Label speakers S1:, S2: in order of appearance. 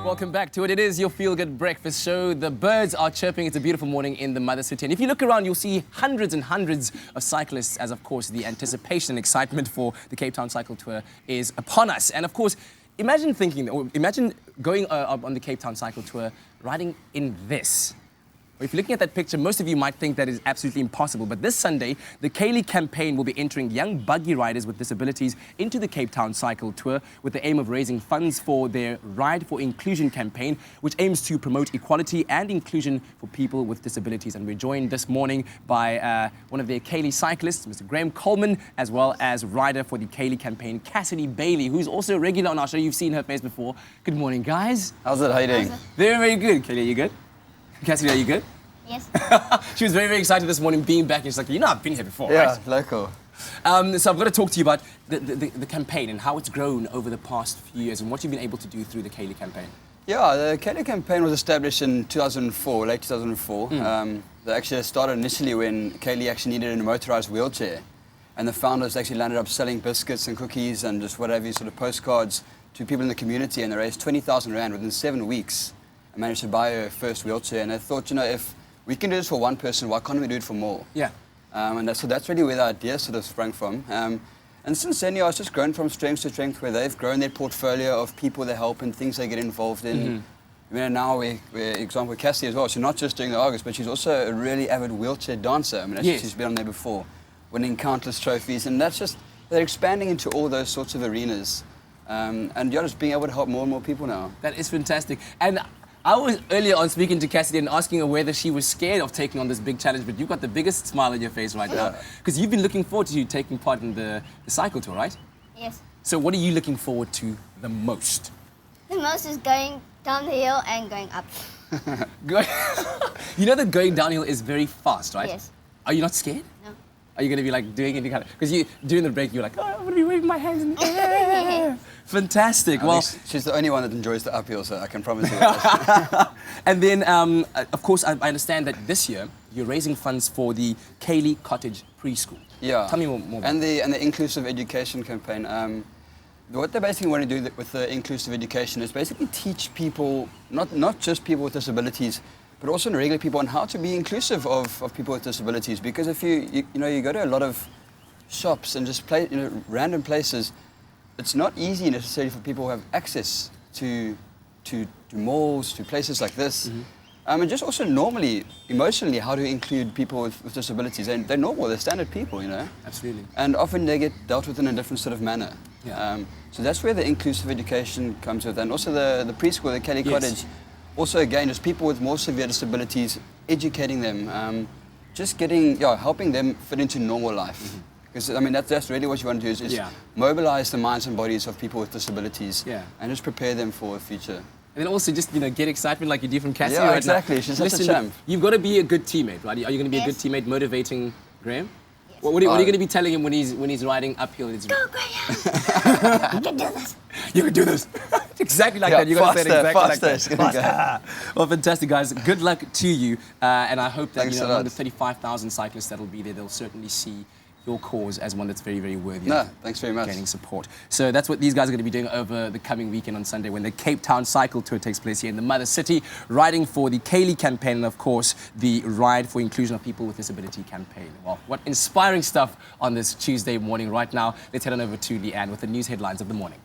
S1: Welcome back to it. It is your feel-good breakfast show. The birds are chirping. It's a beautiful morning in the mother city. And if you look around, you'll see hundreds and hundreds of cyclists as, of course, the anticipation and excitement for the Cape Town Cycle Tour is upon us. And, of course, imagine going on the Cape Town Cycle Tour riding in this. If you're looking at that picture, most of you might think that is absolutely impossible. But this Sunday, the Chaeli Campaign will be entering young buggy riders with disabilities into the Cape Town Cycle Tour with the aim of raising funds for their Ride for Inclusion campaign, which aims to promote equality and inclusion for people with disabilities. And we're joined this morning by one of their Chaeli cyclists, Mr. Graham Coleman, as well as rider for the Chaeli Campaign, Cassidy Bailey, who's also a regular on our show. You've seen her face before. Good morning, guys.
S2: How's it? How you doing?
S1: Very, very good. Chaeli, are you good? Cassidy, are you good?
S3: Yes.
S1: She was very, very excited this morning being back. And she's like, you know, I've been here before,
S2: Yeah,
S1: right?
S2: local.
S1: So I've got to talk to you about the campaign and how it's grown over the past few years and what you've been able to do through the Chaeli Campaign.
S2: Yeah, the Chaeli Campaign was established in 2004, late 2004. They actually started initially when Chaeli actually needed a motorized wheelchair. And the founders actually landed up selling biscuits and cookies and just whatever sort of postcards to people in the community. And they raised 20,000 Rand within 7 weeks. I managed to buy her first wheelchair, and I thought, you know, if we can do this for one person, why can't we do it for more?
S1: Yeah.
S2: And so that's really where the idea sort of sprang from. And since then, it's just grown from strength to strength, where they've grown their portfolio of people they help and things they get involved in. I mean, now we're example with Cassie as well. She's not just doing the August, but she's also a really avid wheelchair dancer. I mean,
S1: Yes.
S2: she's been on there before, winning countless trophies, and that's just, they're expanding into all those sorts of arenas. And you're just being able to help more and more people now.
S1: That is fantastic. And I was earlier on speaking to Cassidy and asking her whether she was scared of taking on this big challenge, but you've got the biggest smile on your face right now. Because you've been looking forward to taking part in the cycle tour, right?
S3: Yes.
S1: So what are you looking forward to the most?
S3: The most is going down the hill and going up.
S1: You know that going downhill is very fast, right?
S3: Yes.
S1: Are you not scared?
S3: No.
S1: Are you going to be like doing any kind of... Because during the break, you're like, oh, I'm going to be waving my hands in the air. Fantastic.
S2: Well, she's the only one that enjoys the uphill, so I can promise you that.
S1: And then, of course, I understand that this year you're raising funds for the Chaeli Cottage Preschool.
S2: Yeah.
S1: Tell me more about
S2: and the Inclusive Education campaign. What they basically want to do with the inclusive education is basically teach people, not just people with disabilities, but also regular people, on how to be inclusive of people with disabilities. Because if you go to a lot of shops and just random places, it's not easy necessarily for people who have access to malls, to places like this. And just also normally, emotionally, how to include people with disabilities. They're normal, they're standard people, you know.
S1: Absolutely.
S2: And often they get dealt with in a different sort of manner.
S1: Yeah.
S2: So that's where the inclusive education comes with. And also the preschool, the Chaeli Cottage. Also, again, just people with more severe disabilities, educating them, just helping them fit into normal life. Because, I mean, that's really what you want to do is mobilize the minds and bodies of people with disabilities and just prepare them for the future.
S1: And then also just, get excitement like you do from Cassie
S2: Yeah,
S1: right
S2: exactly.
S1: now.
S2: She's such a champ.
S1: You've got to be a good teammate, right? Are you going to be a good teammate motivating Graham?
S3: Yes.
S1: What are you going to be telling him when he's riding uphill?
S3: Go, Graham! You can do this.
S1: You can do this. Exactly like that. You're going to say it exactly
S2: faster,
S1: like that. Well, fantastic, guys. Good luck to you. And I hope that among the 35,000 cyclists that will be there, they'll certainly see your cause as one that's very, very worthy of
S2: thanks very much.
S1: gaining support. So that's what these guys are going to be doing over the coming weekend on Sunday when the Cape Town Cycle Tour takes place here in the Mother City, riding for the Chaeli Campaign and, of course, the Ride for Inclusion of People with Disability campaign. Well, what inspiring stuff on this Tuesday morning. Right now, let's head on over to Leanne with the news headlines of the morning.